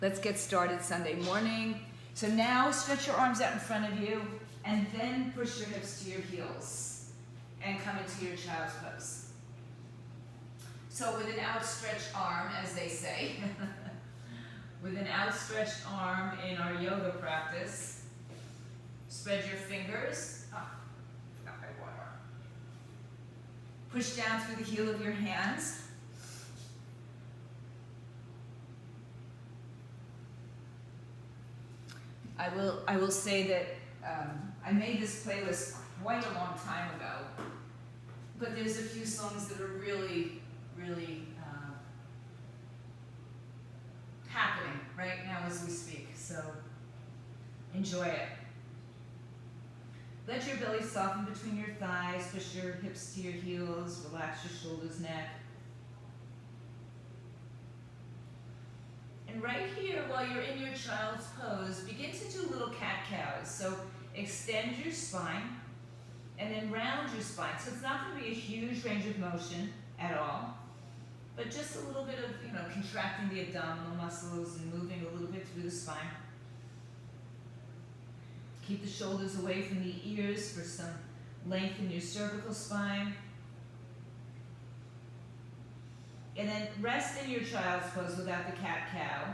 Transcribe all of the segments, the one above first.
Let's get started Sunday morning. So now stretch your arms out in front of you and then push your hips to your heels and come into your child's pose. So with an outstretched arm, as they say, with an outstretched arm in our yoga practice, spread your fingers. Forgot my water. Push down through the heel of your hands. I will say that I made this playlist quite a long time ago, but there's a few songs that are really happening right now as we speak, so enjoy it. Let your belly soften between your thighs, push your hips to your heels, relax your shoulders, neck. And right here, while you're in your child's pose, begin to do little cat-cows. So extend your spine and then round your spine. So it's not going to be a huge range of motion at all, but just a little bit of, contracting the abdominal muscles and moving a little bit through the spine. Keep the shoulders away from the ears for some length in your cervical spine. And then rest in your child's pose without the cat-cow.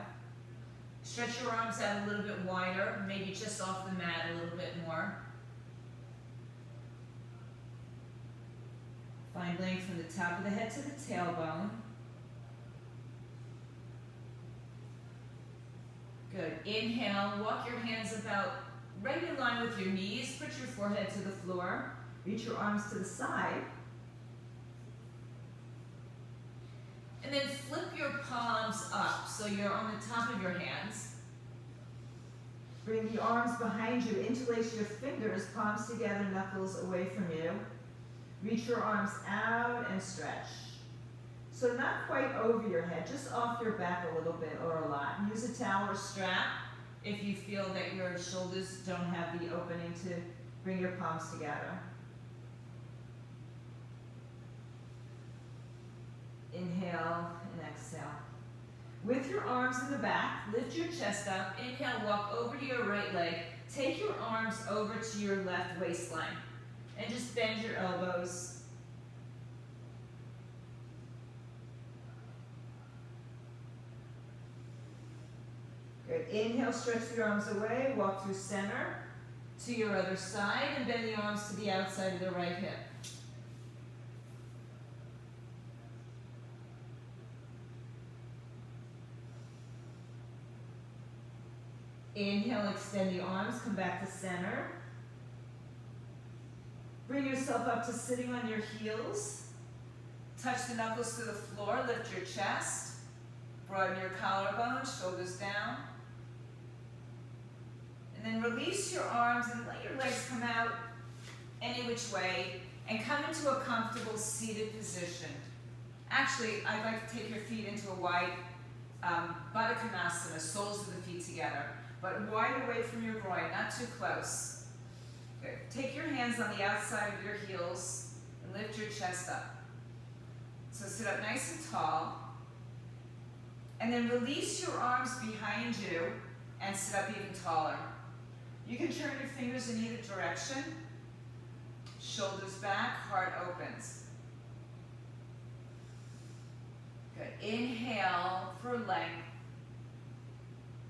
Stretch your arms out a little bit wider, maybe just off the mat a little bit more. Find length from the top of the head to the tailbone. Good. Inhale, walk your hands about right in line with your knees. Put your forehead to the floor. Reach your arms to the side. And then flip your palms up so you're on the top of your hands. Bring the arms behind you. Interlace your fingers, palms together, knuckles away from you. Reach your arms out and stretch. So not quite over your head, just off your back a little bit or a lot. Use a towel or strap if you feel that your shoulders don't have the opening to bring your palms together. Inhale and exhale. With your arms in the back, lift your chest up. Inhale, walk over to your right leg. Take your arms over to your left waistline. And just bend your elbows. Good. Inhale, stretch the arms away. Walk through center to your other side and bend the arms to the outside of the right hip. Inhale, extend the arms, come back to center. Bring yourself up to sitting on your heels. Touch the knuckles to the floor, lift your chest. Broaden your collarbone, shoulders down. And then release your arms and let your legs come out any which way and come into a comfortable seated position. Actually, I'd like to take your feet into a wide Baddha-Konasana, soles of the feet together, but wide away from your groin, not too close. Good. Take your hands on the outside of your heels and lift your chest up. So sit up nice and tall. And then release your arms behind you and sit up even taller. You can turn your fingers in either direction. Shoulders back, heart opens. Good. Inhale for length.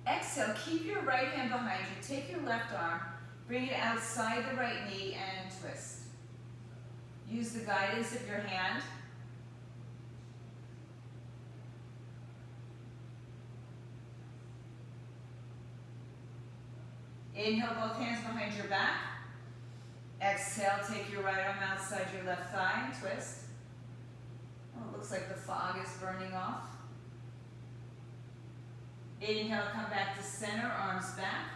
Exhale, keep your right hand behind you. Take your left arm, bring it outside the right knee and twist. Use the guidance of your hand. Inhale, both hands behind your back. Exhale, take your right arm outside your left thigh and twist. Oh, it looks like the fog is burning off. Inhale, come back to center, arms back.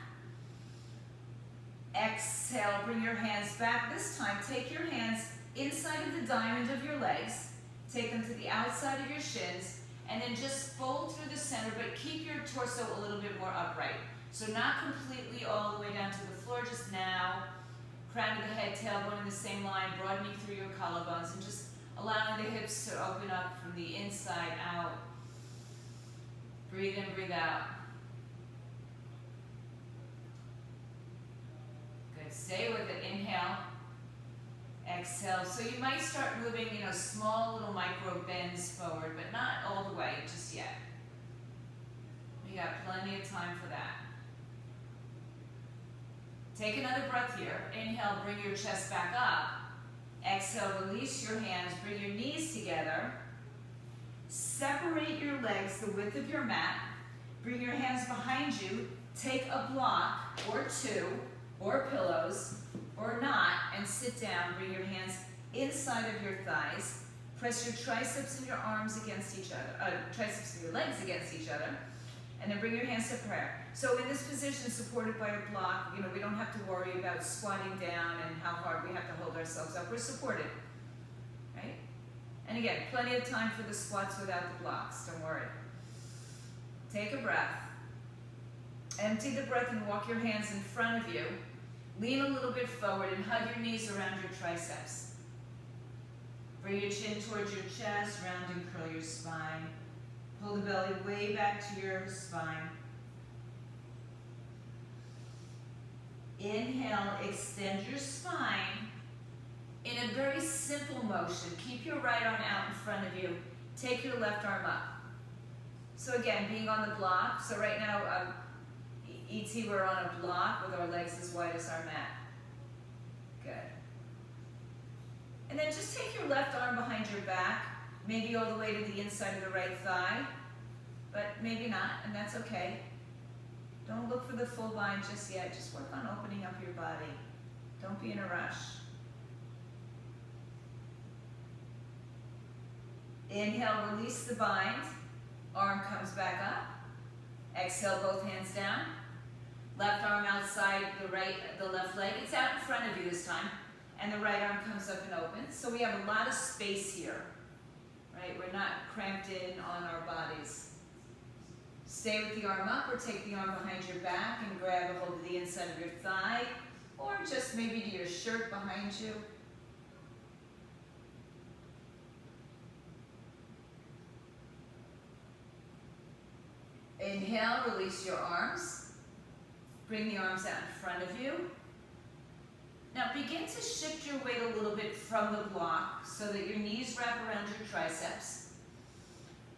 Exhale, bring your hands back. This time, take your hands inside of the diamond of your legs. Take them to the outside of your shins, and then just fold through the center, but keep your torso a little bit more upright. So not completely all the way down to the floor, just now. Crown of the head, tailbone in the same line, broadening through your collarbones, and just allowing the hips to open up from the inside out. Breathe in, breathe out. Good, stay with it, inhale, exhale. So you might start moving, small little micro bends forward, but not all the way just yet. We got plenty of time for that. Take another breath here. Inhale, bring your chest back up. Exhale, release your hands, bring your knees together. Separate your legs the width of your mat. Bring your hands behind you. Take a block or two, or pillows, or not, and sit down. Bring your hands inside of your thighs. Press your triceps and your arms against each other, triceps and your legs against each other. And then bring your hands to prayer. So in this position, supported by a block, we don't have to worry about squatting down and how hard we have to hold ourselves up. We're supported, right? And again, plenty of time for the squats without the blocks, don't worry. Take a breath. Empty the breath and walk your hands in front of you. Lean a little bit forward and hug your knees around your triceps. Bring your chin towards your chest, round and curl your spine. Pull the belly way back to your spine. Inhale, extend your spine in a very simple motion. Keep your right arm out in front of you. Take your left arm up. So again, being on the block. So right now, E.T., we're on a block with our legs as wide as our mat. Good. And then just take your left arm behind your back, maybe all the way to the inside of the right thigh, but maybe not, and that's okay. Don't look for the full bind just yet. Just work on opening up your body. Don't be in a rush. Inhale, release the bind. Arm comes back up. Exhale, both hands down. Left arm outside the left leg. It's out in front of you this time. And the right arm comes up and opens. So we have a lot of space here, right? We're not cramped in on our bodies. Stay with the arm up or take the arm behind your back and grab a hold of the inside of your thigh or just maybe to your shirt behind you. Inhale, release your arms. Bring the arms out in front of you. Now begin to shift your weight a little bit from the block so that your knees wrap around your triceps.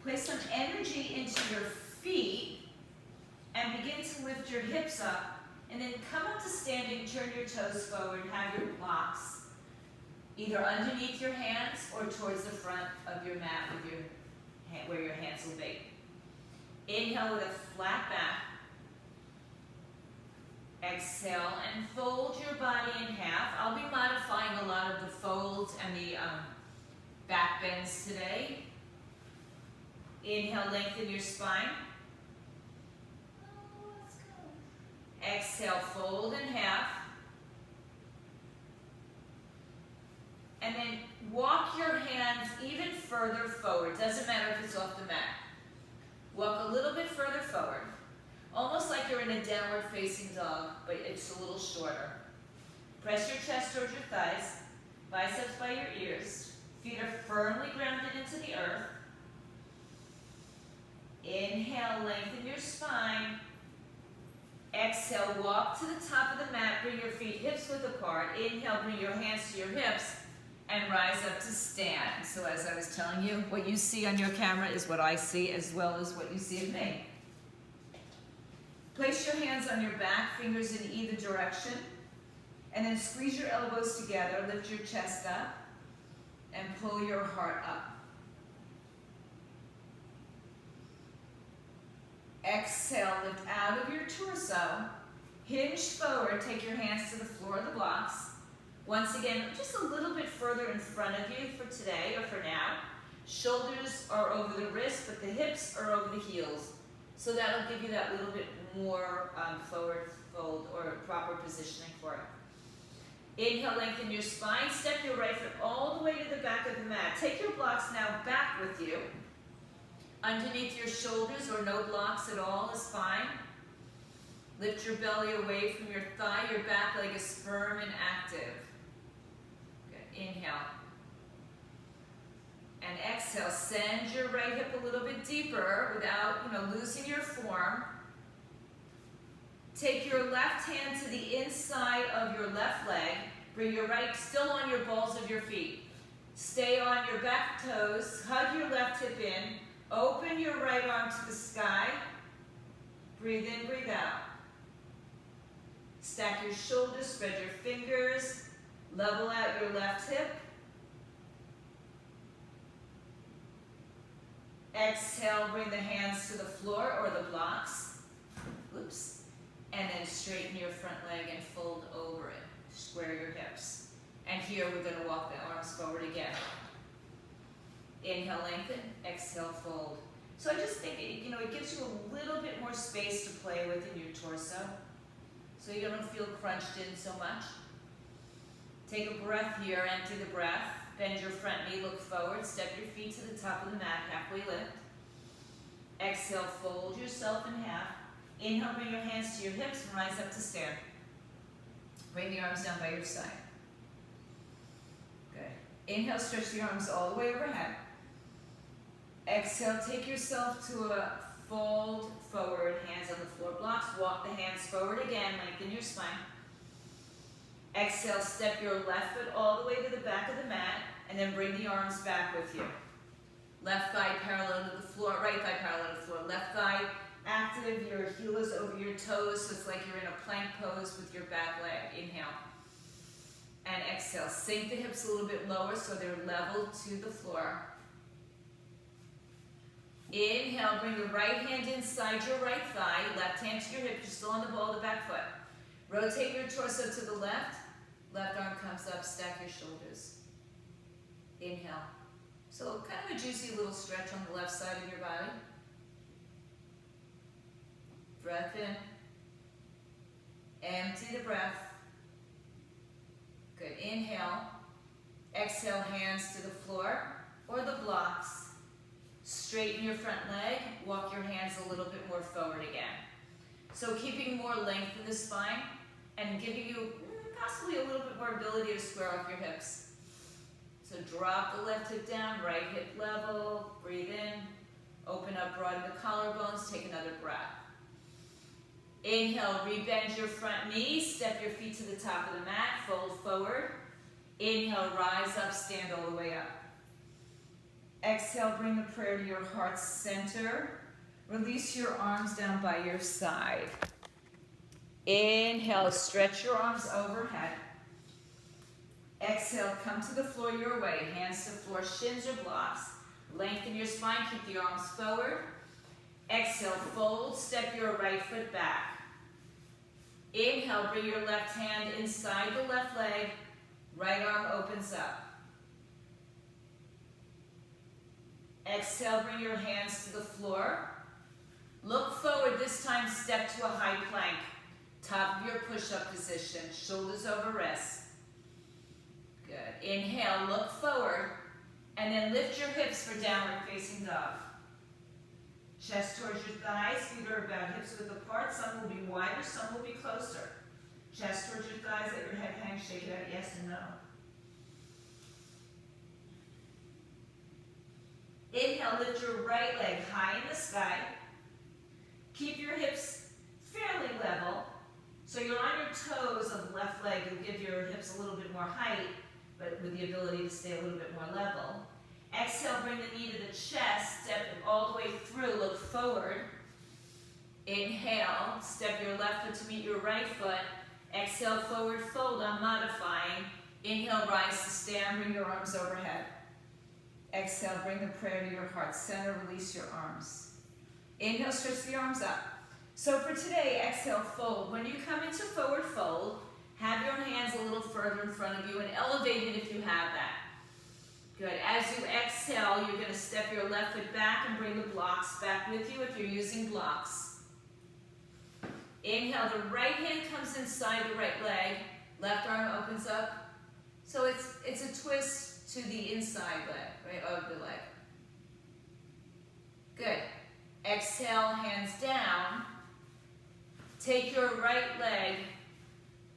Place some energy into your feet and begin to lift your hips up. And then come up to standing, turn your toes forward, have your blocks either underneath your hands or towards the front of your mat with your where your hands will be. Inhale with a flat back. Exhale and fold your body in half. I'll be modifying a lot of the folds and the back bends today. Inhale, lengthen your spine. Exhale, fold in half. And then walk your hands even further forward. Doesn't matter if it's off the mat. Walk a little bit further forward. Almost like you're in a downward facing dog, but it's a little shorter. Press your chest towards your thighs, biceps by your ears. Feet are firmly grounded into the earth. Inhale, lengthen your spine. Exhale, walk to the top of the mat. Bring your feet hips width apart. Inhale, bring your hands to your hips and rise up to stand. So as I was telling you, what you see on your camera is what I see as well as what you see of me. Place your hands on your back, fingers in either direction, and then squeeze your elbows together, lift your chest up, and pull your heart up. Exhale, lift out of your torso, hinge forward, take your hands to the floor of the blocks. Once again, just a little bit further in front of you for today or for now. Shoulders are over the wrists, but the hips are over the heels. So that'll give you that little bit more forward fold or proper positioning for it. Inhale, lengthen your spine. Step your right foot all the way to the back of the mat. Take your blocks now back with you. Underneath your shoulders or no blocks at all is fine. Lift your belly away from your thigh. Your back leg is firm and active. Good. Inhale. And exhale, send your right hip a little bit deeper without, losing your form. Take your left hand to the inside of your left leg. Bring your right still on your balls of your feet. Stay on your back toes. Hug your left hip in. Open your right arm to the sky. Breathe in, breathe out. Stack your shoulders, spread your fingers. Level out your left hip. Exhale, bring the hands to the floor or the blocks. Oops. And then straighten your front leg and fold over it. Square your hips. And here we're going to walk the arms forward again. Inhale, lengthen. Exhale, fold. So I just think it gives you a little bit more space to play with in your torso, so you don't feel crunched in so much. Take a breath here. Empty the breath. Bend your front knee. Look forward. Step your feet to the top of the mat. Halfway lift. Exhale, fold yourself in half. Inhale, bring your hands to your hips and rise up to stand. Bring the arms down by your side. Good. Inhale, stretch the arms all the way overhead. Exhale, take yourself to a fold forward, hands on the floor blocks. Walk the hands forward again, lengthen your spine. Exhale, step your left foot all the way to the back of the mat, and then bring the arms back with you. Left thigh parallel to the floor, right thigh parallel to the floor. Left thigh active, your heel is over your toes, so it's like you're in a plank pose with your back leg. Inhale. And exhale. Sink the hips a little bit lower so they're level to the floor. Inhale, bring the right hand inside your right thigh, left hand to your hip, you're still on the ball of the back foot. Rotate your torso to the left, left arm comes up, stack your shoulders. Inhale. So kind of a juicy little stretch on the left side of your body. Breath in. Empty the breath. Good. Inhale. Exhale, hands to the floor or the blocks. Straighten your front leg. Walk your hands a little bit more forward again. So keeping more length in the spine and giving you possibly a little bit more ability to square off your hips. So drop the left hip down, right hip level. Breathe in. Open up, broaden the collarbones. Take another breath. Inhale, rebend your front knee, step your feet to the top of the mat, fold forward. Inhale, rise up, stand all the way up. Exhale, bring the prayer to your heart center. Release your arms down by your side. Inhale, stretch your arms overhead. Exhale, come to the floor your way, hands to floor, shins or blocks. Lengthen your spine, keep the arms forward. Exhale, fold, step your right foot back. Inhale, bring your left hand inside the left leg. Right arm opens up. Exhale, bring your hands to the floor. Look forward, this time step to a high plank. Top of your push-up position, shoulders over wrists. Good. Inhale, look forward, and then lift your hips for downward facing dog. Chest towards your thighs, feet are about hips width apart. Some will be wider, some will be closer. Chest towards your thighs, let your head hang, shake it out, yes and no. Inhale, lift your right leg high in the sky. Keep your hips fairly level. So you're on your toes of the left leg. You'll give your hips a little bit more height, but with the ability to stay a little bit more level. Exhale, bring the knee to the chest, step it all the way through, look forward. Inhale, step your left foot to meet your right foot. Exhale, forward fold, I'm modifying. Inhale, rise to stand, bring your arms overhead. Exhale, bring the prayer to your heart center, release your arms. Inhale, stretch the arms up. So for today, exhale, fold. When you come into forward fold, have your hands a little further in front of you and elevate it if you have that. Good. As you exhale, you're going to step your left foot back and bring the blocks back with you if you're using blocks. Inhale, the right hand comes inside the right leg. Left arm opens up. So it's a twist to the inside leg, right, of the leg. Good. Exhale, hands down. Take your right leg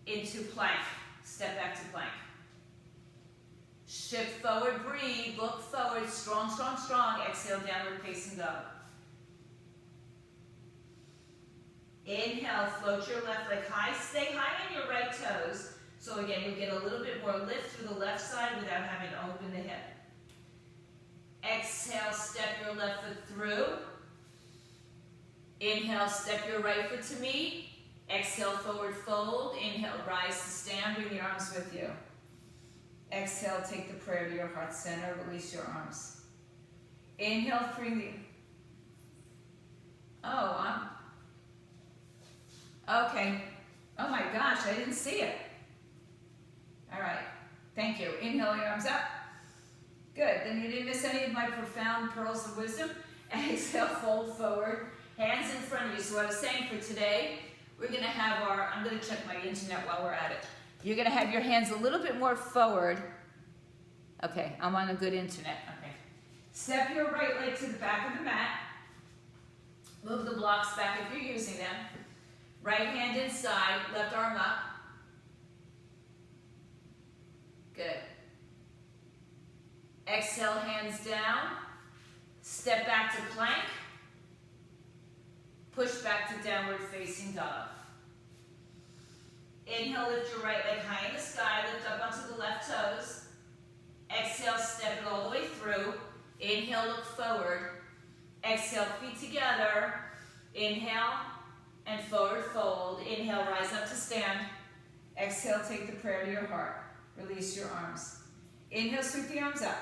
into plank. Step back to plank. Shift forward, breathe, look forward, strong, strong, strong. Exhale, downward facing dog. Inhale, float your left leg high. Stay high on your right toes. So again, you'll get a little bit more lift through the left side without having to open the hip. Exhale, step your left foot through. Inhale, step your right foot to meet. Exhale, forward fold. Inhale, rise to stand. Bring the arms with you. Exhale, take the prayer to your heart center. Release your arms. Inhale, bring the... Okay. Oh my gosh, I didn't see it. All right. Thank you. Inhale, your arms up. Good. Then you didn't miss any of my profound pearls of wisdom. Exhale, fold forward. Hands in front of you. So what I was saying for today, we're going to have our... I'm going to check my internet while we're at it. You're going to have your hands a little bit more forward. Okay, I'm on a good internet. Okay. Step your right leg to the back of the mat. Move the blocks back if you're using them. Right hand inside, left arm up. Good. Exhale, hands down. Step back to plank. Push back to downward facing dog. Inhale, lift your right leg high in the sky. Lift up onto the left toes. Exhale, step it all the way through. Inhale, look forward. Exhale, feet together. Inhale, and forward fold. Inhale, rise up to stand. Exhale, take the prayer to your heart. Release your arms. Inhale, sweep the arms up.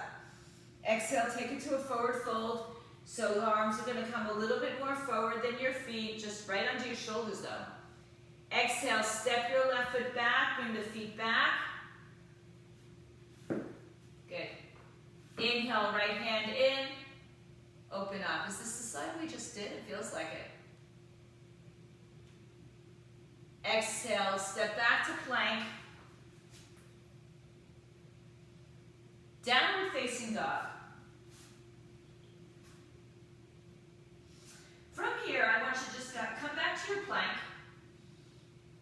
Exhale, take it to a forward fold. So the arms are going to come a little bit more forward than your feet, just right under your shoulders though. Exhale, step your left foot back, bring the feet back. Good. Inhale, right hand in. Open up. Is this the side we just did? It feels like it. Exhale, step back to plank. Downward facing dog. From here, I want you to just come back to your plank.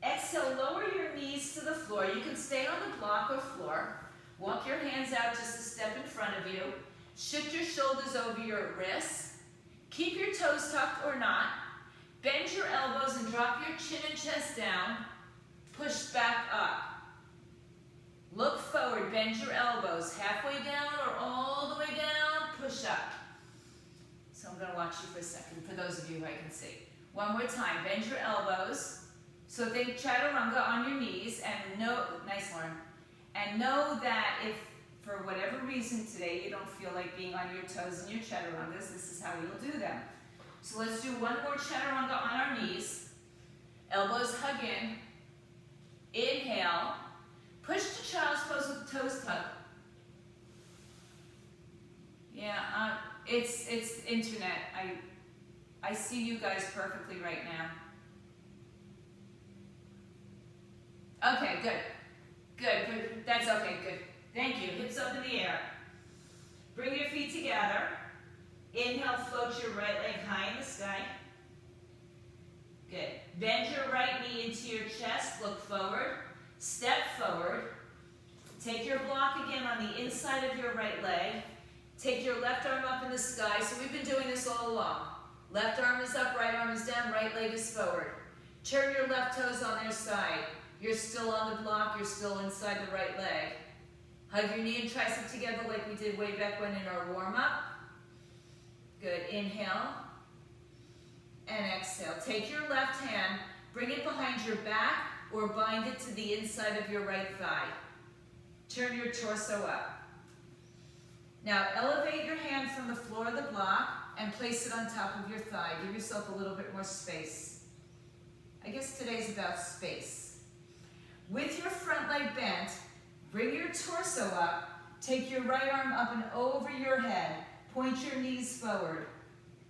Exhale, lower your knees to the floor. You can stay on the block or floor. Walk your hands out just a step in front of you. Shift your shoulders over your wrists. Keep your toes tucked or not. Bend your elbows and drop your chin and chest down. Push back up. Look forward, bend your elbows halfway down or all the way down. Push up. So I'm going to watch you for a second, for those of you who I can see. One more time, bend your elbows. So think chaturanga on your knees, and know, nice Lauren, and know that if for whatever reason today you don't feel like being on your toes in your chaturangas, this is how you'll do them. So let's do one more chaturanga on our knees. Elbows hug in. Inhale. Push to child's pose with toes tucked. Yeah, it's internet. I see you guys perfectly right now. Okay, good. Good. That's okay, good. Thank you. Hips up in the air. Bring your feet together. Inhale, float your right leg high in the sky. Good. Bend your right knee into your chest. Look forward. Step forward. Take your block again on the inside of your right leg. Take your left arm up in the sky. So we've been doing this all along. Left arm is up, right arm is down, right leg is forward. Turn your left toes on their side. You're still on the block, you're still inside the right leg. Hug your knee and tricep together like we did way back when in our warm-up. Good, inhale and exhale. Take your left hand, bring it behind your back or bind it to the inside of your right thigh. Turn your torso up. Now elevate your hand from the floor of the block and place it on top of your thigh. Give yourself a little bit more space. I guess today's about space. With your front leg bent, bring your torso up, take your right arm up and over your head, point your knees forward,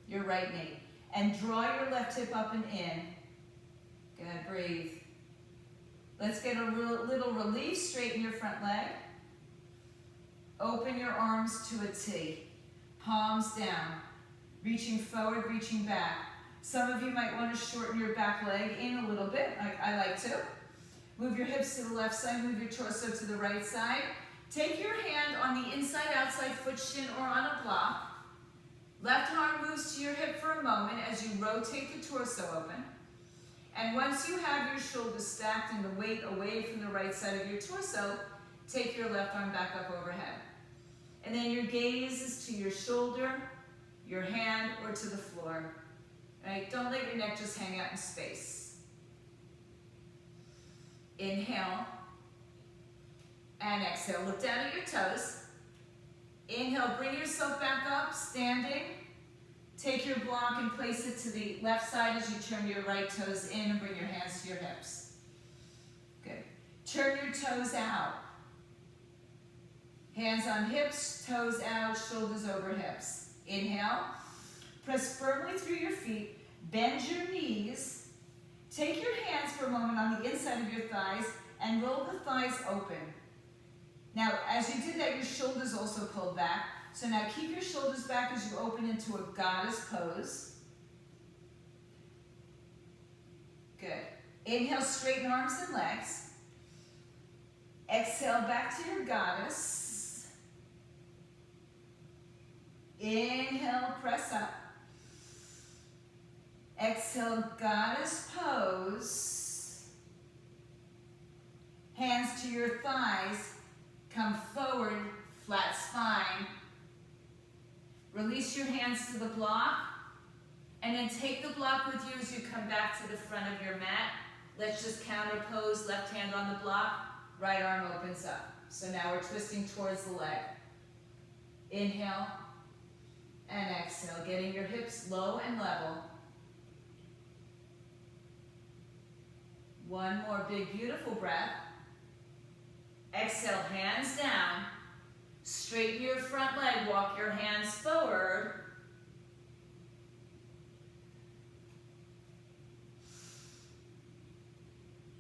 your right knee, and draw your left hip up and in. Good, breathe. Let's get a little relief, straighten your front leg. Open your arms to a T, palms down, reaching forward, reaching back. Some of you might want to shorten your back leg in a little bit, like I like to. Move your hips to the left side, move your torso to the right side. Take your hand on the inside-outside foot shin or on a block. Left arm moves to your hip for a moment as you rotate the torso open. And once you have your shoulders stacked and the weight away from the right side of your torso, take your left arm back up overhead. And then your gaze is to your shoulder, your hand, or to the floor. Right? Don't let your neck just hang out in space. Inhale and exhale. Look down at your toes. Inhale, bring yourself back up, standing. Take your block and place it to the left side as you turn your right toes in and bring your hands to your hips. Good. Turn your toes out. Hands on hips, toes out, shoulders over hips. Inhale. Press firmly through your feet. Bend your knees. Take your hands for a moment on the inside of your thighs and roll the thighs open. Now, as you did that, your shoulders also pulled back. So now keep your shoulders back as you open into a goddess pose. Good. Inhale, straighten arms and legs. Exhale, back to your goddess. Inhale, press up. Exhale, goddess pose. Hands to your thighs. Come forward, flat spine. Release your hands to the block. And then take the block with you as you come back to the front of your mat. Let's just counter pose, left hand on the block, right arm opens up. So now we're twisting towards the leg. Inhale and exhale, getting your hips low and level. One more big, beautiful breath. Exhale, hands down. Straighten your front leg, walk your hands forward.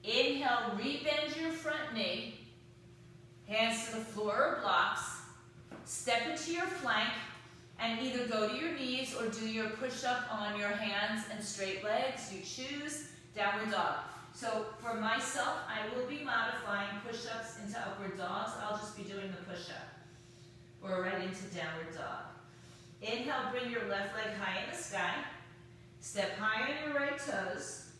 Inhale, rebend your front knee. Hands to the floor or blocks. Step into your plank and either go to your knees or do your push-up on your hands and straight legs. You choose. Downward dog. So for myself, I will be modifying push-ups into upward dogs. I'll just be doing the push-up. Or right into downward dog. Inhale, bring your left leg high in the sky. Step high on your right toes.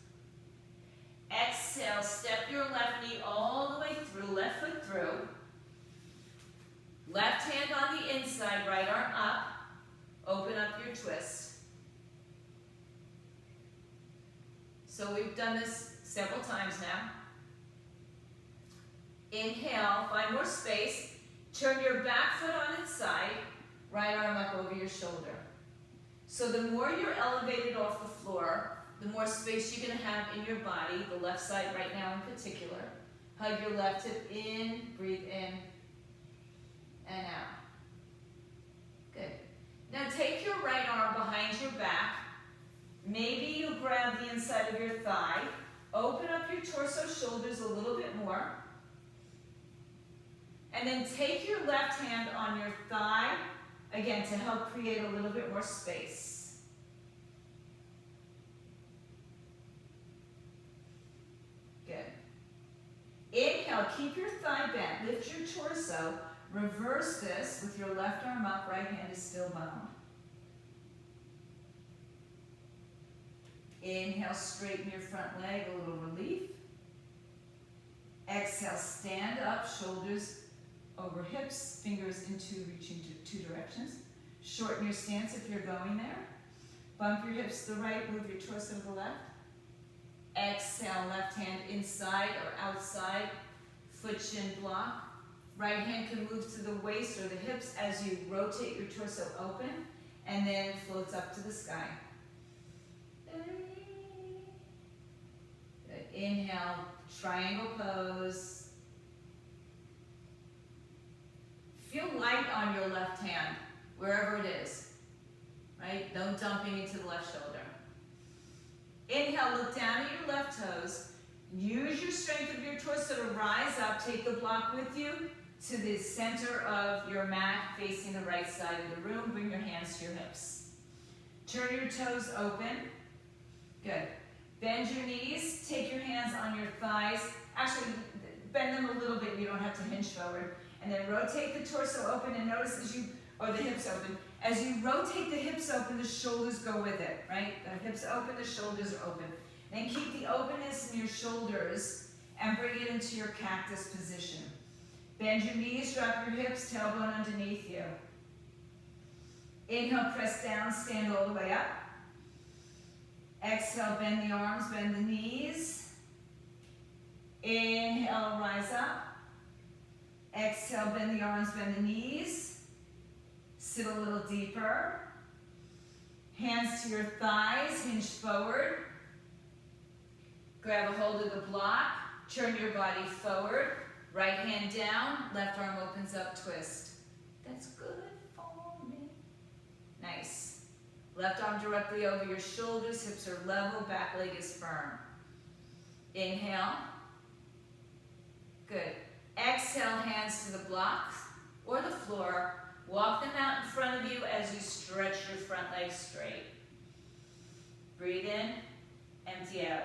Exhale, step your left knee all the way through, left foot through. Left hand on the inside, right arm up. Open up your twist. So we've done this several times now. Inhale, find more space. Turn your back foot on its side, right arm up over your shoulder. So the more you're elevated off the floor, the more space you're going to have in your body, the left side right now in particular. Hug your left hip in, breathe in and out. Good. Now take your right arm behind your back. Maybe you grab the inside of your thigh. Open up your torso, shoulders a little bit more. And then take your left hand on your thigh, again, to help create a little bit more space. Good. Inhale, keep your thigh bent, lift your torso, reverse this with your left arm up, right hand is still bound. Inhale, straighten your front leg, a little relief. Exhale, stand up, shoulders over hips, fingers reaching to two directions. Shorten your stance if you're going there. Bump your hips to the right, move your torso to the left. Exhale, left hand inside or outside, foot shin block. Right hand can move to the waist or the hips as you rotate your torso open and then floats up to the sky. Good. Inhale, triangle pose. Feel light on your left hand, wherever it is, right? No dumping into the left shoulder. Inhale, look down at your left toes. Use your strength of your torso to rise up. Take the block with you to the center of your mat, facing the right side of the room. Bring your hands to your hips. Turn your toes open. Good. Bend your knees. Take your hands on your thighs. Actually, bend them a little bit. You don't have to hinge forward. And then rotate the torso open and notice as you, or the hips open. As you rotate the hips open, the shoulders go with it, right? The hips open, the shoulders are open. Then keep the openness in your shoulders and bring it into your cactus position. Bend your knees, drop your hips, tailbone underneath you. Inhale, press down, stand all the way up. Exhale, bend the arms, bend the knees. Inhale, rise up. Exhale, bend the arms, bend the knees. Sit a little deeper. Hands to your thighs, hinge forward. Grab a hold of the block, turn your body forward. Right hand down, left arm opens up, twist. That's good for me. Nice. Left arm directly over your shoulders, hips are level, back leg is firm. Inhale. Good. Exhale, hands to the blocks or the floor. Walk them out in front of you as you stretch your front leg straight. Breathe in, empty out.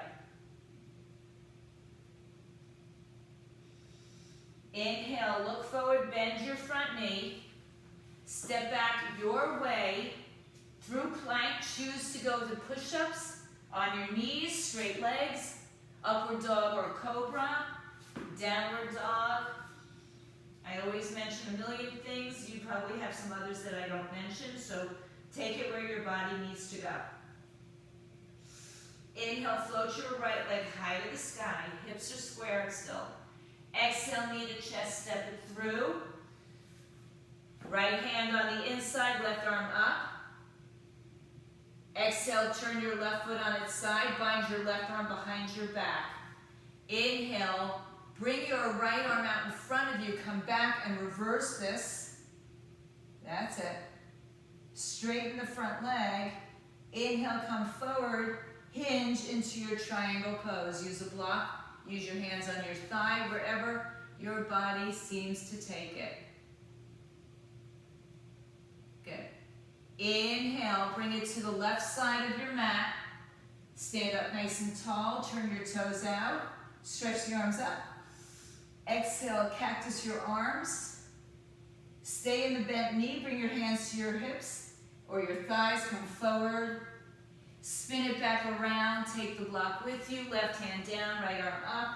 Inhale, look forward, bend your front knee. Step back your way through plank. Choose to go to push-ups on your knees, straight legs, upward dog or cobra, downward dog. I always mention a million things. You probably have some others that I don't mention, so take it where your body needs to go. Inhale, float your right leg high to the sky. Hips are squared still. Exhale, knee to chest, step it through. Right hand on the inside, left arm up. Exhale, turn your left foot on its side, bind your left arm behind your back. Inhale, bring your right arm out in front of you, come back and reverse this. That's it. Straighten the front leg. Inhale, come forward, hinge into your triangle pose. Use a block. Use your hands on your thigh, wherever your body seems to take it. Good. Inhale, bring it to the left side of your mat. Stand up nice and tall, turn your toes out, stretch the arms up. Exhale, cactus your arms. Stay in the bent knee, bring your hands to your hips or your thighs, come forward. Spin it back around, take the block with you, left hand down, right arm up.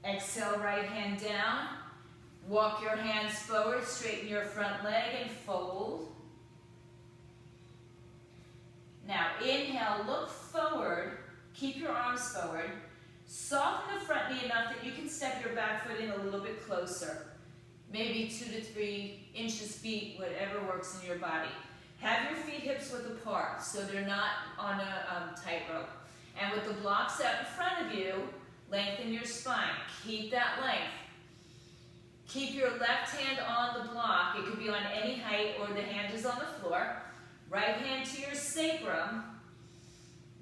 Exhale, right hand down. Walk your hands forward, straighten your front leg and fold. Now inhale, look forward, keep your arms forward. Soften the front knee enough that you can step your back foot in a little bit closer. Maybe 2 to 3 inches feet, whatever works in your body. Have your feet hips width apart so they're not on a tightrope. And with the blocks out in front of you, lengthen your spine. Keep that length. Keep your left hand on the block. It could be on any height or the hand is on the floor. Right hand to your sacrum.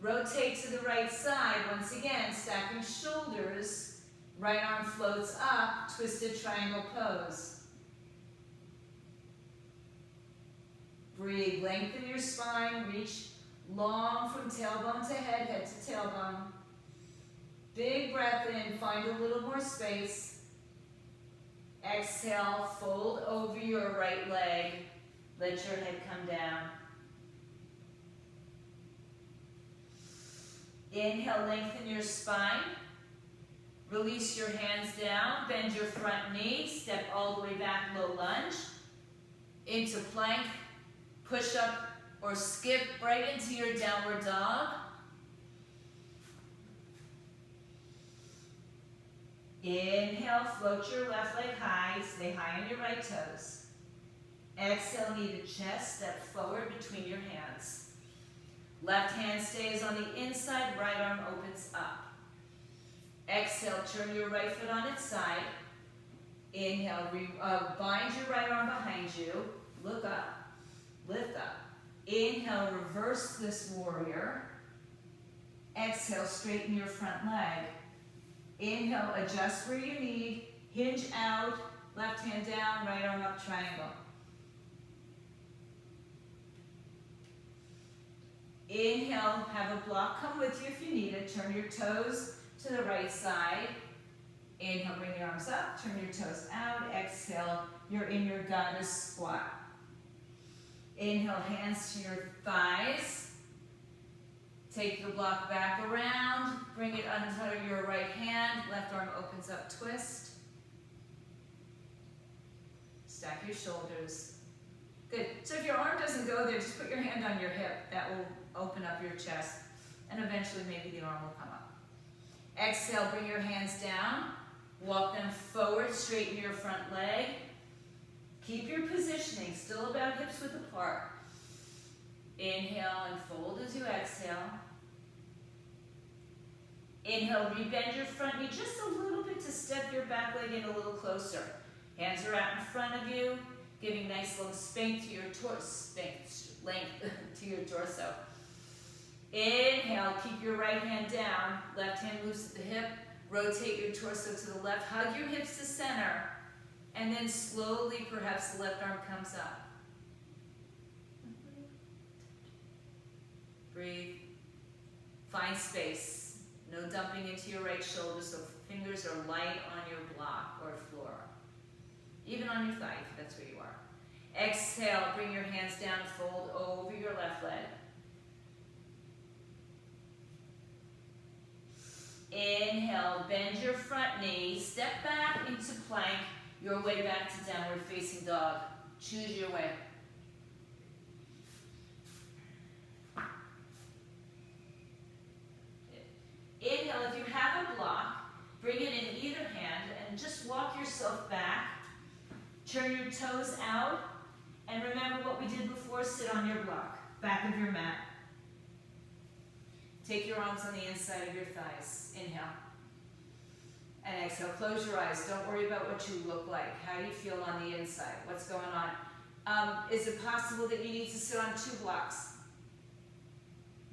Rotate to the right side. Once again, stacking shoulders. Right arm floats up, twisted triangle pose. Breathe, lengthen your spine, reach long from tailbone to head, head to tailbone. Big breath in, find a little more space. Exhale, fold over your right leg. Let your head come down. Inhale, lengthen your spine. Release your hands down, bend your front knee, step all the way back, low lunge. Into plank. Push up or skip right into your downward dog. Inhale, float your left leg high, stay high on your right toes. Exhale, knee to chest, step forward between your hands. Left hand stays on the inside, right arm opens up. Exhale, turn your right foot on its side. Inhale, bind your right arm behind you, look up. Lift up. Inhale, reverse this warrior. Exhale, straighten your front leg. Inhale, adjust where you need. Hinge out, left hand down, right arm up, triangle. Inhale, have a block come with you if you need it. Turn your toes to the right side. Inhale, bring your arms up, turn your toes out. Exhale, you're in your goddess squat. Inhale, hands to your thighs. Take the block back around, bring it under your right hand, left arm opens up, twist. Stack your shoulders. Good. So if your arm doesn't go there, just put your hand on your hip. That will open up your chest, and eventually maybe the arm will come up. Exhale, bring your hands down. Walk them forward, straighten your front leg. Keep your positioning, still about hips width apart. Inhale and fold as you exhale. Inhale, rebend your front knee just a little bit to step your back leg in a little closer. Hands are out in front of you, giving nice little spank to your torso, length to your torso. Inhale, keep your right hand down, left hand loose at the hip, rotate your torso to the left, hug your hips to center, and then slowly, perhaps the left arm comes up. Breathe. Find space. No dumping into your right shoulder, so fingers are light on your block or floor. Even on your thigh, if that's where you are. Exhale, bring your hands down, fold over your left leg. Inhale, bend your front knee, step back into plank, your way back to downward facing dog. Choose your way. Inhale, if you have a block, bring it in either hand and just walk yourself back. Turn your toes out, and remember what we did before, sit on your block, back of your mat. Take your arms on the inside of your thighs. Inhale. And exhale. Close your eyes. Don't worry about what you look like. How do you feel on the inside? What's going on? Is it possible that you need to sit on 2 blocks?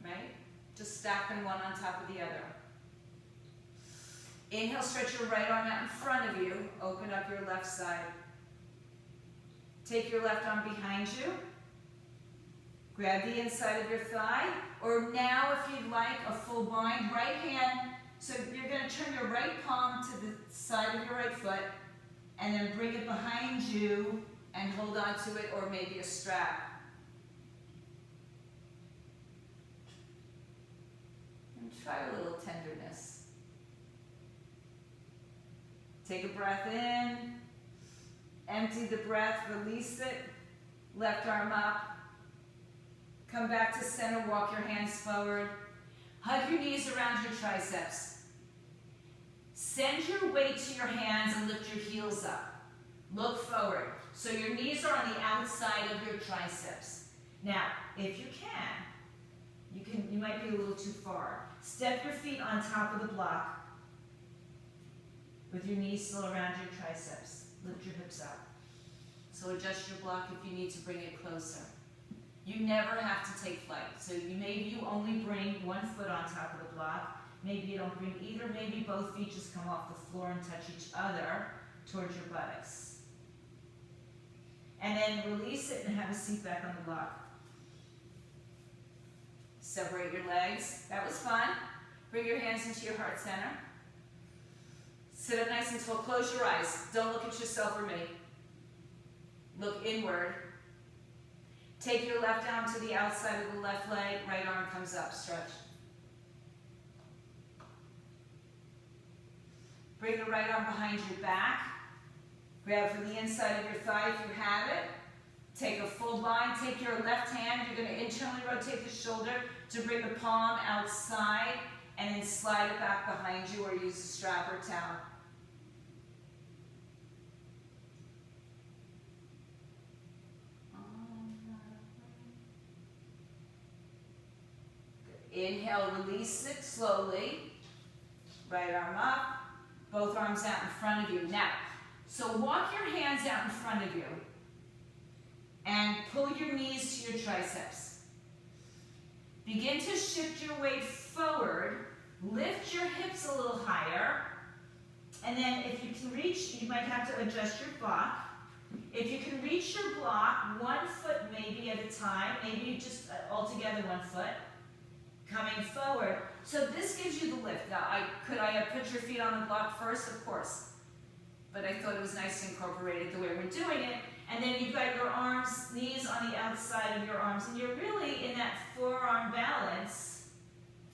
Right? Just stack them one on top of the other. Inhale, stretch your right arm out in front of you. Open up your left side. Take your left arm behind you. Grab the inside of your thigh. Or now, if you'd like, a full bind. Right hand. So you're going to turn your right palm to the side of your right foot. And then bring it behind you and hold on to it, or maybe a strap. And try a little tenderness. Take a breath in. Empty the breath, release it. Left arm up. Come back to center, walk your hands forward. Hug your knees around your triceps. Send your weight to your hands and lift your heels up. Look forward. So your knees are on the outside of your triceps. Now, if you can, you might be a little too far. Step your feet on top of the block with your knees still around your triceps. Lift your hips up. So adjust your block if you need to bring it closer. You never have to take flight. So maybe you only bring one foot on top of the block. Maybe you don't bring either. Maybe both feet just come off the floor and touch each other towards your buttocks. And then release it and have a seat back on the block. Separate your legs. That was fun. Bring your hands into your heart center. Sit up nice and tall. Close your eyes. Don't look at yourself or me. Look inward. Take your left arm to the outside of the left leg. Right arm comes up. Stretch. Bring the right arm behind your back. Grab from the inside of your thigh if you have it. Take a full bind. Take your left hand. You're going to internally rotate the shoulder to bring the palm outside and then slide it back behind you or use a strap or towel. Inhale, release it slowly. Right arm up. Both arms out in front of you. Now, so walk your hands out in front of you and pull your knees to your triceps. Begin to shift your weight forward. Lift your hips a little higher. And then if you can reach, you might have to adjust your block. If you can reach your block, 1 foot maybe at a time, maybe just altogether 1 foot, coming forward. So this gives you the lift. Now, could I have put your feet on the block first? Of course. But I thought it was nice to incorporate it the way we're doing it. And then you've got your arms, knees on the outside of your arms, and you're really in that forearm balance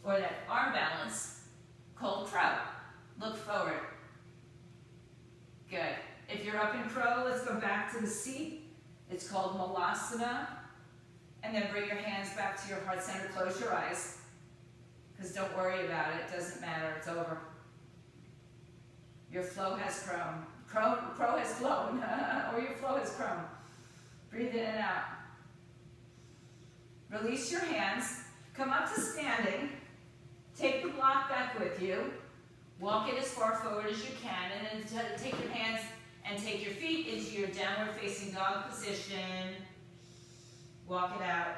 or that arm balance, called crow. Look forward. Good. If you're up in crow, let's go back to the seat. It's called malasana. And then bring your hands back to your heart center. Close your eyes. Because don't worry about it. It doesn't matter. It's over. Your flow has grown. Crow has flown. Or your flow has grown. Breathe in and out. Release your hands. Come up to standing. Take the block back with you. Walk it as far forward as you can. And then take your hands and take your feet into your downward facing dog position. Walk it out.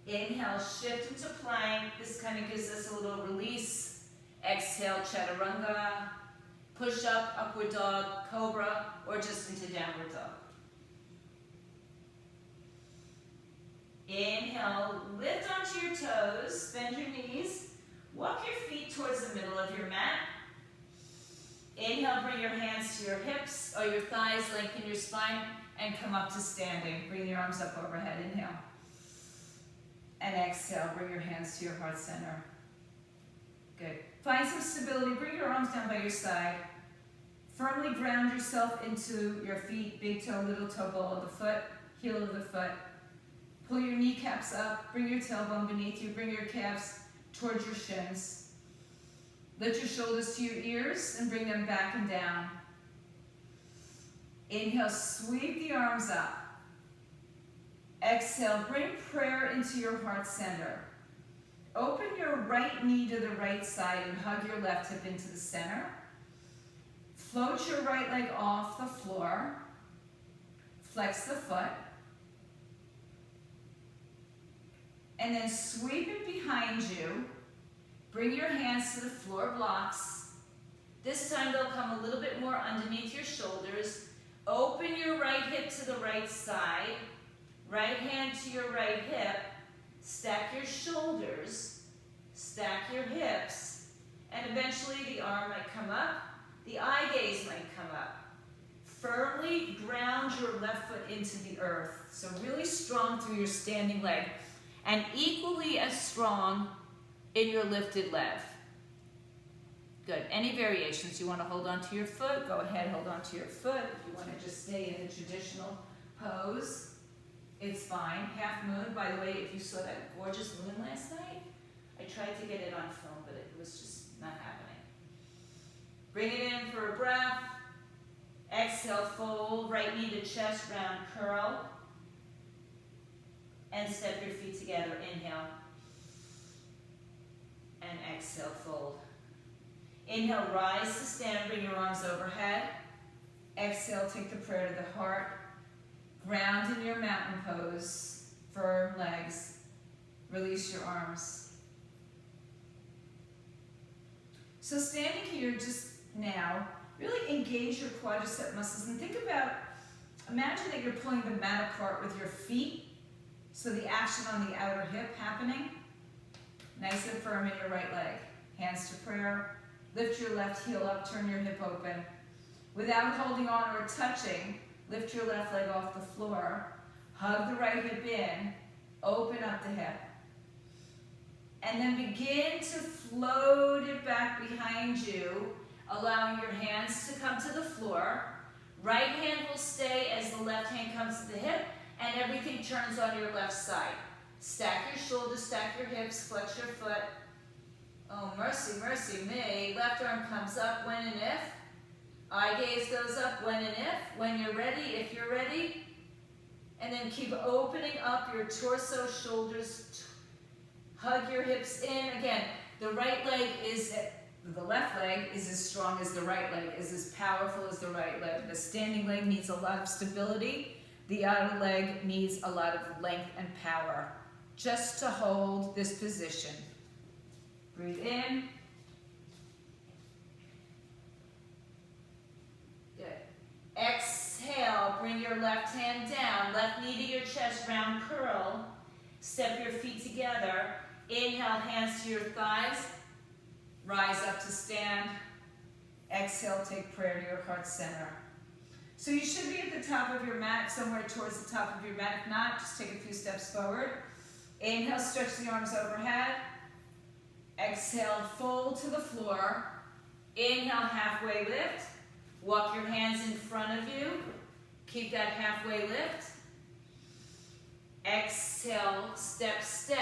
Inhale, shift into plank. This kind of gives us a little release. Exhale, chaturanga. Push up, upward dog, cobra, or just into downward dog. Inhale, lift onto your toes, bend your knees. Walk your feet towards the middle of your mat. Inhale, bring your hands to your hips or your thighs, lengthen your spine, and come up to standing. Bring your arms up overhead. Inhale. And exhale, bring your hands to your heart center. Good. Find some stability. Bring your arms down by your side. Firmly ground yourself into your feet, big toe, little toe, ball of the foot, heel of the foot. Pull your kneecaps up. Bring your tailbone beneath you. Bring your calves towards your shins. Lift your shoulders to your ears and bring them back and down. Inhale, sweep the arms up. Exhale, bring prayer into your heart center. Open your right knee to the right side and hug your left hip into the center. Float your right leg off the floor. Flex the foot. And then sweep it behind you. Bring your hands to the floor blocks. This time they'll come a little bit more underneath your shoulders. Open your right hip to the right side. Right hand to your right hip. Stack your shoulders. Stack your hips. And eventually the arm might come up. The eye gaze might come up. Firmly ground your left foot into the earth. So really strong through your standing leg. And equally as strong in your lifted leg. Good. Any variations? You want to hold on to your foot? Go ahead, hold on to your foot. If you want to just stay in the traditional pose, it's fine. Half moon. By the way, if you saw that gorgeous moon last night, I tried to get it on film, but it was just not happening. Bring it in for a breath. Exhale, fold. Right knee to chest, round curl. And step your feet together. Inhale. And exhale, fold. Inhale, rise to stand, bring your arms overhead. Exhale, take the prayer to the heart. Ground in your mountain pose, firm legs. Release your arms. So standing here just now, really engage your quadricep muscles and think about, imagine that you're pulling the mat apart with your feet, so the action on the outer hip happening. Nice and firm in your right leg. Hands to prayer. Lift your left heel up, turn your hip open. Without holding on or touching, lift your left leg off the floor. Hug the right hip in. Open up the hip. And then begin to float it back behind you, allowing your hands to come to the floor. Right hand will stay as the left hand comes to the hip, and everything turns on your left side. Stack your shoulders, stack your hips, flex your foot. Oh, mercy, mercy me. Left arm comes up when and if. Eye gaze goes up when and if. When you're ready, if you're ready. And then keep opening up your torso, shoulders. Hug your hips in. Again, the left leg is as strong as the right leg, is as powerful as the right leg. The standing leg needs a lot of stability. The outer leg needs a lot of length and power just to hold this position. Breathe in. Good. Exhale, bring your left hand down, left knee to your chest, round curl. Step your feet together. Inhale, hands to your thighs. Rise up to stand. Exhale, take prayer to your heart center. So you should be at the top of your mat, somewhere towards the top of your mat. If not, just take a few steps forward. Inhale, stretch the arms overhead. Exhale, fold to the floor. Inhale, halfway lift. Walk your hands in front of you. Keep that halfway lift. Exhale, step, step.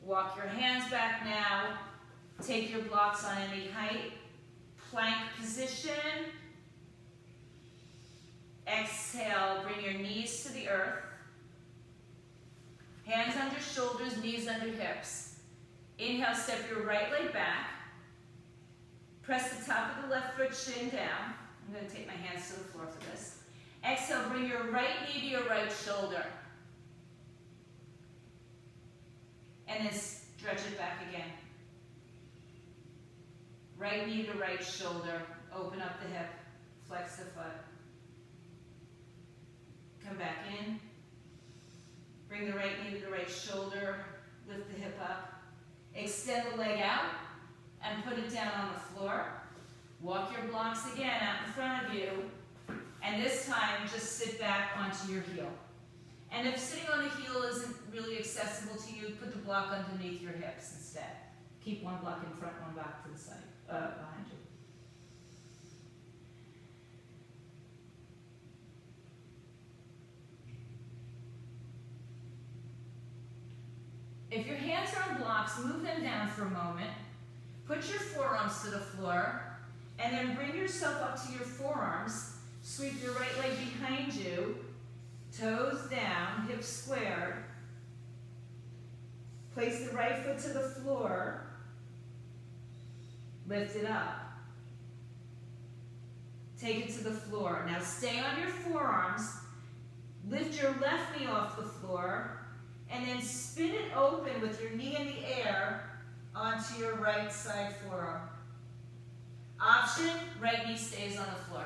Walk your hands back now. Take your blocks on any height. Plank position. Exhale, bring your knees to the earth. Hands under shoulders, knees under hips. Inhale, step your right leg back. Press the top of the left foot, shin down. I'm going to take my hands to the floor for this. Exhale, bring your right knee to your right shoulder. And then stretch it back again. Right knee to right shoulder. Open up the hip. Flex the foot. Come back in. Bring the right knee to the right shoulder. Lift the hip up. Extend the leg out and put it down on the floor. Walk your blocks again out in front of you. And this time, just sit back onto your heel. And if sitting on the heel isn't really accessible to you, put the block underneath your hips instead. Keep one block in front, one block to the side, behind you. If your hands are on blocks, move them down for a moment. Put your forearms to the floor, and then bring yourself up to your forearms. Sweep your right leg behind you, toes down, hips squared. Place the right foot to the floor. Lift it up. Take it to the floor. Now stay on your forearms. Lift your left knee off the floor. And then spin it open with your knee in the air onto your right side forearm. Option, right knee stays on the floor.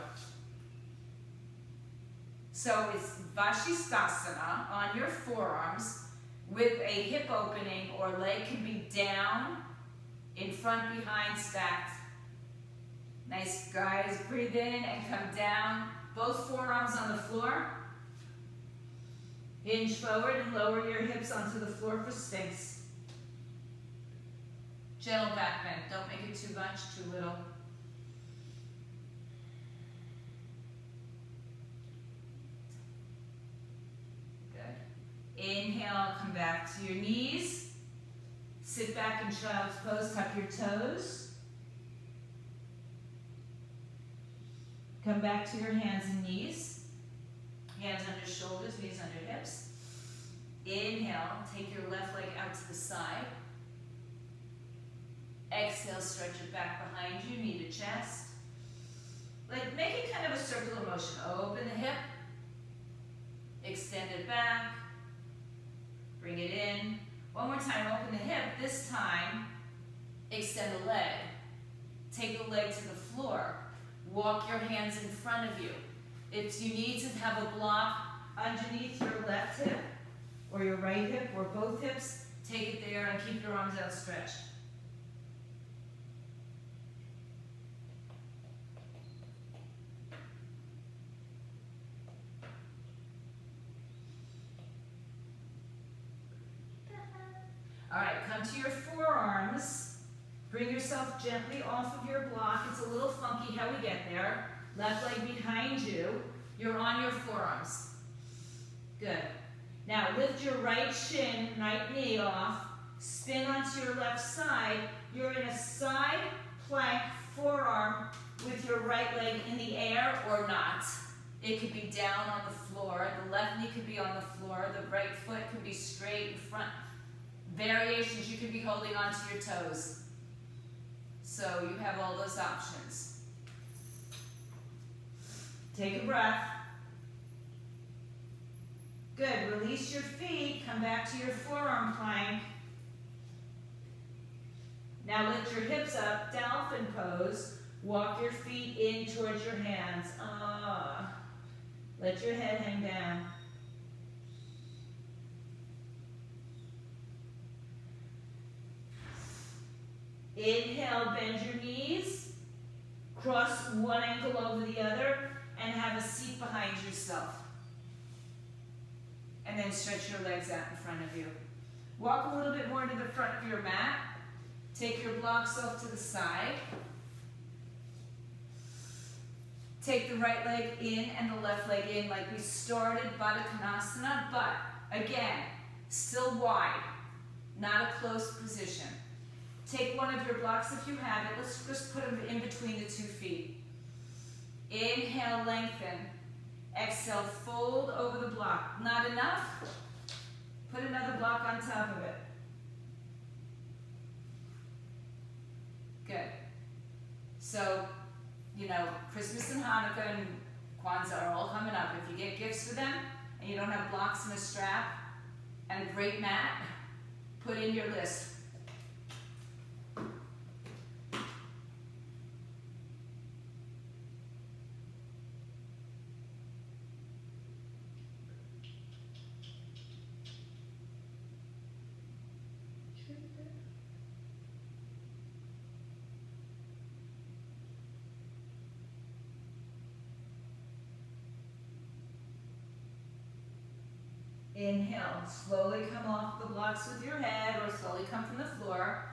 So it's Vashisthasana on your forearms with a hip opening, or leg can be down, in front, behind, stacked. Nice, guys. Breathe in and come down. Both forearms on the floor. Hinge forward and lower your hips onto the floor for Sphinx. Gentle back bend. Don't make it too much, too little. Good. Inhale, come back to your knees. Sit back in child's pose, tuck your toes. Come back to your hands and knees. Hands under shoulders, knees under hips. Inhale, take your left leg out to the side. Exhale, stretch it back behind you, knee to chest. Like, make it kind of a circular motion. Open the hip. Extend it back. Bring it in. One more time, open the hip. This time, extend the leg. Take the leg to the floor. Walk your hands in front of you. If you need to have a block underneath your left hip or your right hip or both hips, take it there and keep your arms outstretched. All right, come to your forearms. Bring yourself gently off of your block. It's a little funky how we get there. Left leg behind you. You're on your forearms. Good. Now lift your right shin, right knee off. Spin onto your left side. You're in a side plank forearm with your right leg in the air or not. It could be down on the floor. The left knee could be on the floor. The right foot could be straight in front. Variations, you could be holding onto your toes. So you have all those options. Take a breath. Good. Release your feet. Come back to your forearm plank. Now lift your hips up. Dolphin pose. Walk your feet in towards your hands. Let your head hang down. Inhale, bend your knees. Cross one ankle over the other. and have a seat behind yourself. And then stretch your legs out in front of you. Walk a little bit more to the front of your mat. Take your blocks off to the side. Take the right leg in and the left leg in like we started Baddha Konasana, but again, still wide, not a closed position. Take one of your blocks if you have it. Let's just put them in between the 2 feet. Inhale, lengthen. Exhale, fold over the block. Not enough? Put another block on top of it. Good. So, you know, Christmas and Hanukkah and Kwanzaa are all coming up. If you get gifts for them and you don't have blocks and a strap and a great mat, put in your list. Inhale, slowly come off the blocks with your head or slowly come from the floor.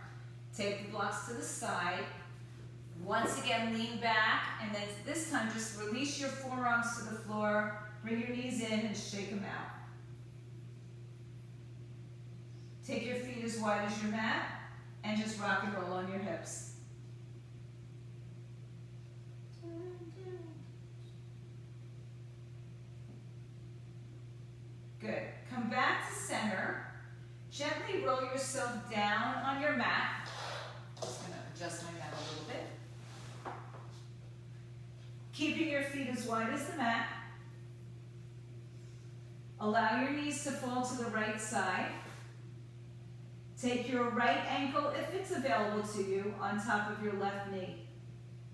Take the blocks to the side. Once again, lean back, and then this time just release your forearms to the floor. Bring your knees in and shake them out. Take your feet as wide as your mat and just rock and roll on your hips. Good. Come back to center. Gently roll yourself down on your mat. Just going to adjust my mat a little bit. Keeping your feet as wide as the mat. Allow your knees to fall to the right side. Take your right ankle, if it's available to you, on top of your left knee.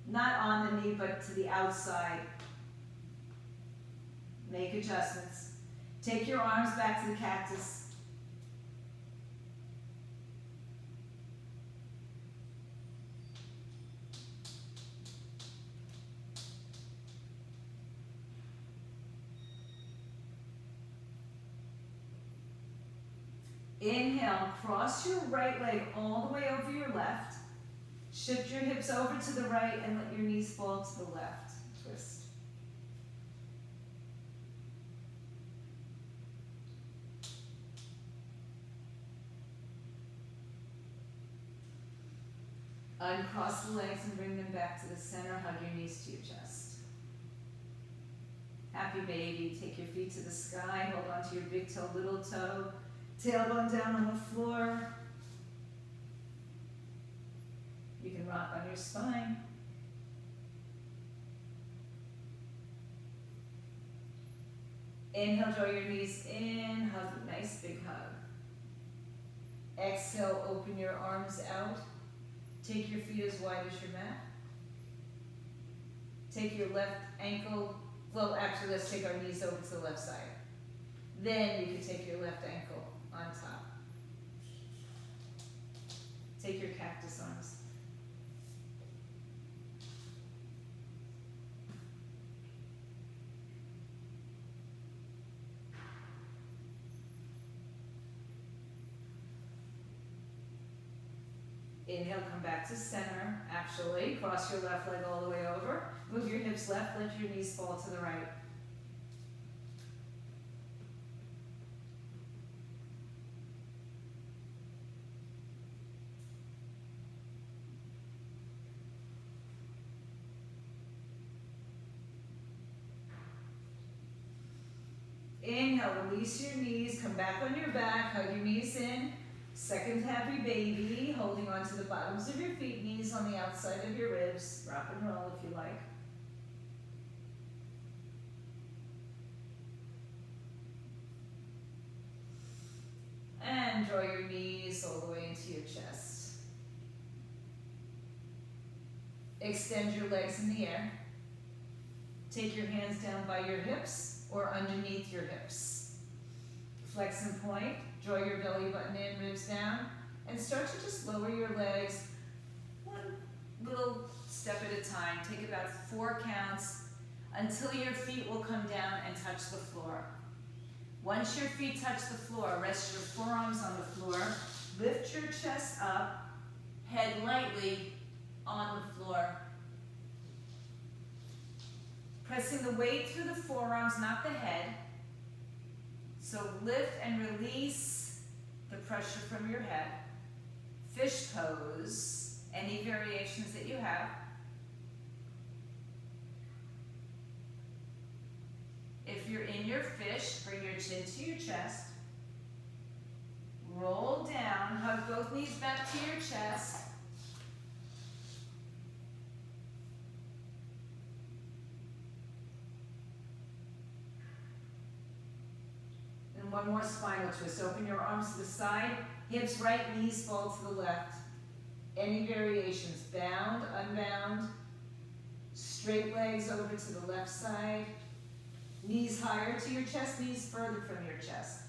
Not on the knee, but to the outside. Make adjustments. Take your arms back to the cactus. Inhale, cross your right leg all the way over your left. Shift your hips over to the right and let your knees fall to the left. Twist. Uncross the legs and bring them back to the center. Hug your knees to your chest. Happy baby. Take your feet to the sky. Hold on to your big toe, little toe. Tailbone down on the floor. You can rock on your spine. Inhale, draw your knees in. Hug, nice big hug. Exhale, open your arms out. Take your feet as wide as your mat. Take your left ankle, well actually let's take our knees over to the left side. Then you can take your left ankle on top. Take your cactus arms. Inhale, come back to center. Actually, cross your left leg all the way over. Move your hips left, let your knees fall to the right. Inhale, release your knees, come back on your back, hug your knees in. Second happy baby, holding on to the bottoms of your feet, knees on the outside of your ribs. Rock and roll if you like. And draw your knees all the way into your chest. Extend your legs in the air. Take your hands down by your hips or underneath your hips. Flex and point. Draw your belly button in, ribs down, and start to just lower your legs one little step at a time. Take about 4 counts until your feet will come down and touch the floor. Once your feet touch the floor, rest your forearms on the floor, lift your chest up, head lightly on the floor. Pressing the weight through the forearms, not the head. So lift and release the pressure from your head. Fish pose, any variations that you have. If you're in your fish, bring your chin to your chest. Roll down, hug both knees back to your chest. And one more spinal twist. Open your arms to the side, hips right, knees fall to the left. Any variations, bound, unbound, straight legs over to the left side. Knees higher to your chest, knees further from your chest.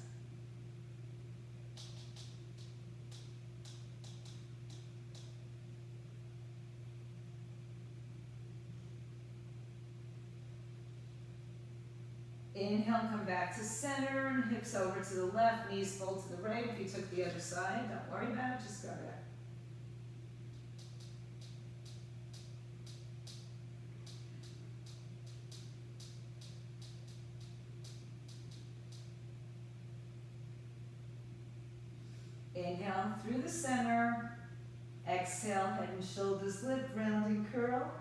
Inhale, come back to center, and hips over to the left, knees fold to the right. If you took the other side, don't worry about it, just go there. Inhale through the center. Exhale, head and shoulders lift, round and curl.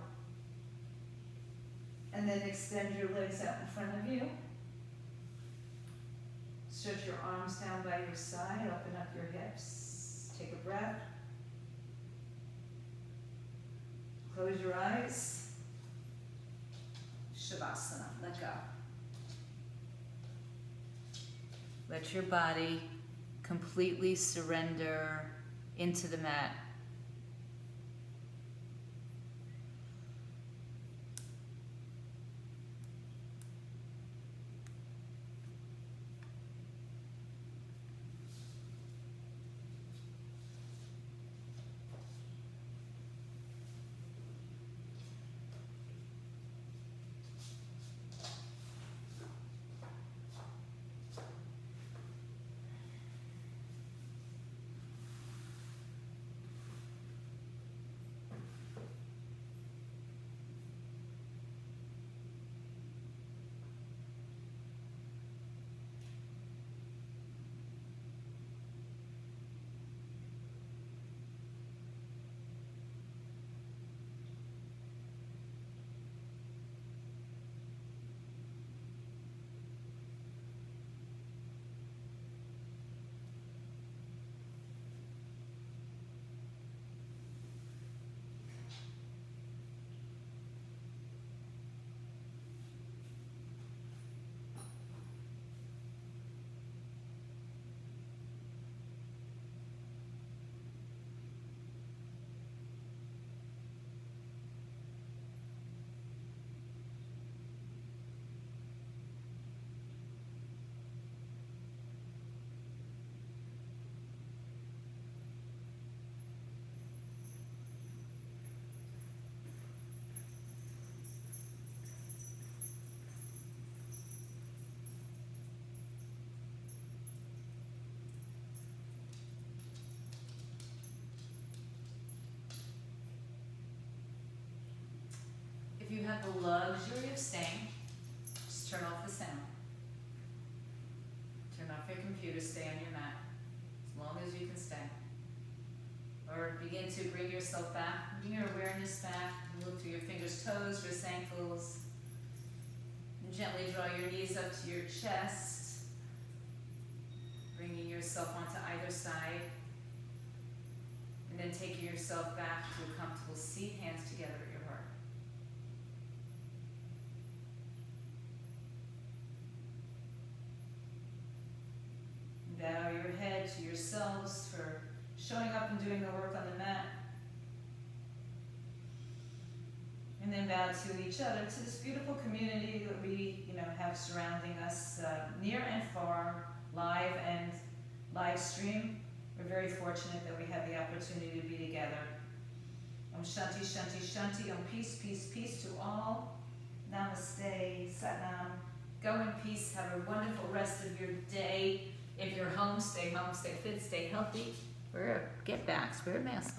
And then extend your legs out in front of you. Stretch your arms down by your side, open up your hips. Take a breath. Close your eyes. Savasana, let go. Let your body completely surrender into the mat. If you have the luxury of staying, just turn off the sound. Turn off your computer, stay on your mat, as long as you can stay. Or begin to bring yourself back, bring your awareness back, move through your fingers, toes, wrists, ankles. And gently draw your knees up to your chest, bringing yourself onto either side. And then taking yourself back to a comfortable seat, hands together at your heart. Bow your head to yourselves for showing up and doing the work on the mat. And then bow to each other, to this beautiful community that we have surrounding us, near and far, live and live stream. We're very fortunate that we have the opportunity to be together. Om Shanti, Shanti, Shanti. Om peace, peace, peace to all. Namaste, Satnam. Go in peace. Have a wonderful rest of your day. If you're home, stay fit, stay healthy. Get backs, wear a mask.